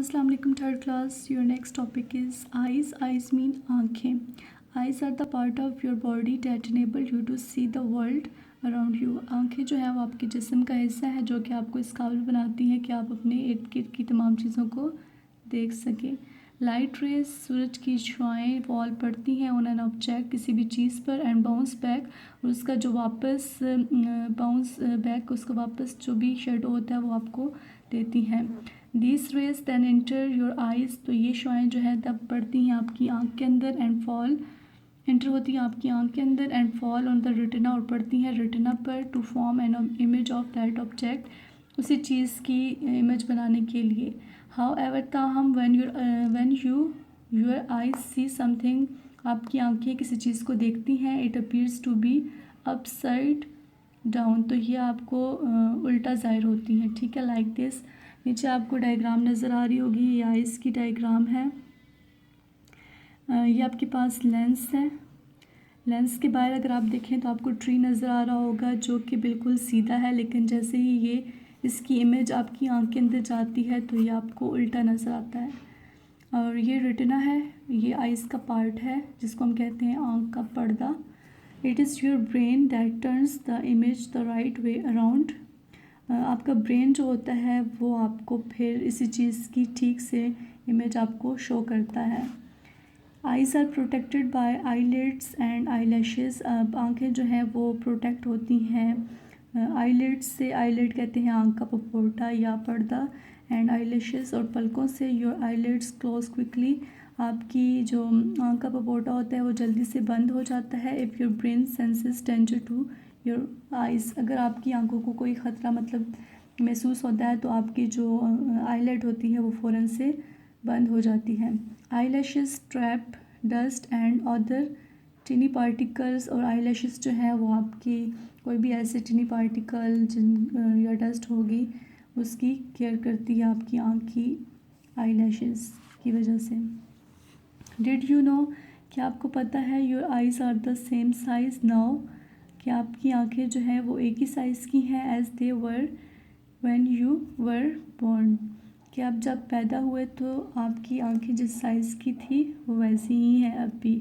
अस्सलाम वालेकुम third class. Your next topic is eyes. Eyes mean आँखें। Eyes are the part of your body that enable you to see the world around you. आँखें जो है वो आपके जिस्म का हिस्सा है जो कि आपको इस काबिल बनाती हैं कि आप अपने इर्द गिर्द की तमाम चीज़ों को देख सकें। लाइट रेज सूरज की छुआएँ फॉल पड़ती हैं ऑन एन ऑब्जेक्ट किसी भी चीज़ पर एंड बाउंस बैक, और उसका जो वापस बाउंस बैक उसका वापस जो भी शेडो होता है वो आपको देती हैं। These rays then enter your eyes, तो ये शुआएँ जो है तब पड़ती हैं आपकी आँख के अंदर एंड फॉल एंटर होती हैं आपकी आँख के अंदर and fall on the retina, और पड़ती हैं रेटिना पर to form an image of that object, उसी चीज़ की इमेज बनाने के लिए। हाउ एवर ताहम when your eyes see something, आपकी आँखें किसी चीज़ को देखती हैं, it appears to be upside down, तो ये आपको उल्टा ज़ाहिर होती हैं। ठीक है, लाइक दिस। नीचे आपको डायग्राम नज़र आ रही होगी, ये आइज़ की डायग्राम है। ये आपके पास लेंस है। लेंस के बाहर अगर आप देखें तो आपको ट्री नज़र आ रहा होगा जो कि बिल्कुल सीधा है, लेकिन जैसे ही ये इसकी इमेज आपकी आँख के अंदर जाती है तो ये आपको उल्टा नज़र आता है। और ये रेटिना है, ये आइज़ का पार्ट है जिसको हम कहते हैं आँख का पर्दा। It is your brain that turns the image the right way around. आपका ब्रेन जो होता है वो आपको फिर इसी चीज़ की ठीक से इमेज आपको शो करता है। Eyes are protected by eyelids and eyelashes. आँखें जो हैं वो प्रोटेक्ट होती हैं आईलिड्स से। आईलिड कहते हैं आँख का पपोटा या पर्दा, एंड आईलैशेस और पलकों से। योर आईलिड्स क्लोज क्विकली, आपकी जो आँख का पपोटा होता है वो जल्दी से बंद हो जाता है। If your brain senses danger to your eyes, अगर आपकी आंखों को कोई ख़तरा मतलब महसूस होता है तो आपकी जो आईलिड होती है वो फ़ौरन से बंद हो जाती है। Eyelashes trap dust and other टिनी particles, और आईलैशेस जो है वो आपकी कोई भी ऐसे टिनी पार्टिकल या डस्ट होगी उसकी केयर करती है आपकी आँख की आईलैशेस की वजह से। डिड यू नो, क्या आपको पता है your eyes are the same size now, कि आपकी आंखें जो हैं वो एक ही साइज़ की हैं as they were when you were born, कि आप जब पैदा हुए तो आपकी आंखें जिस साइज़ की थी वो वैसी ही हैं अब भी।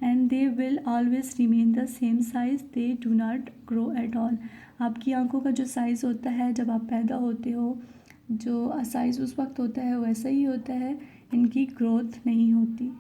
And they will always remain the same size, they do not grow at all. आपकी आंखों का जो साइज़ होता है जब आप पैदा होते हो, जो साइज़ उस वक्त होता है वैसा ही होता है, इनकी ग्रोथ नहीं होती।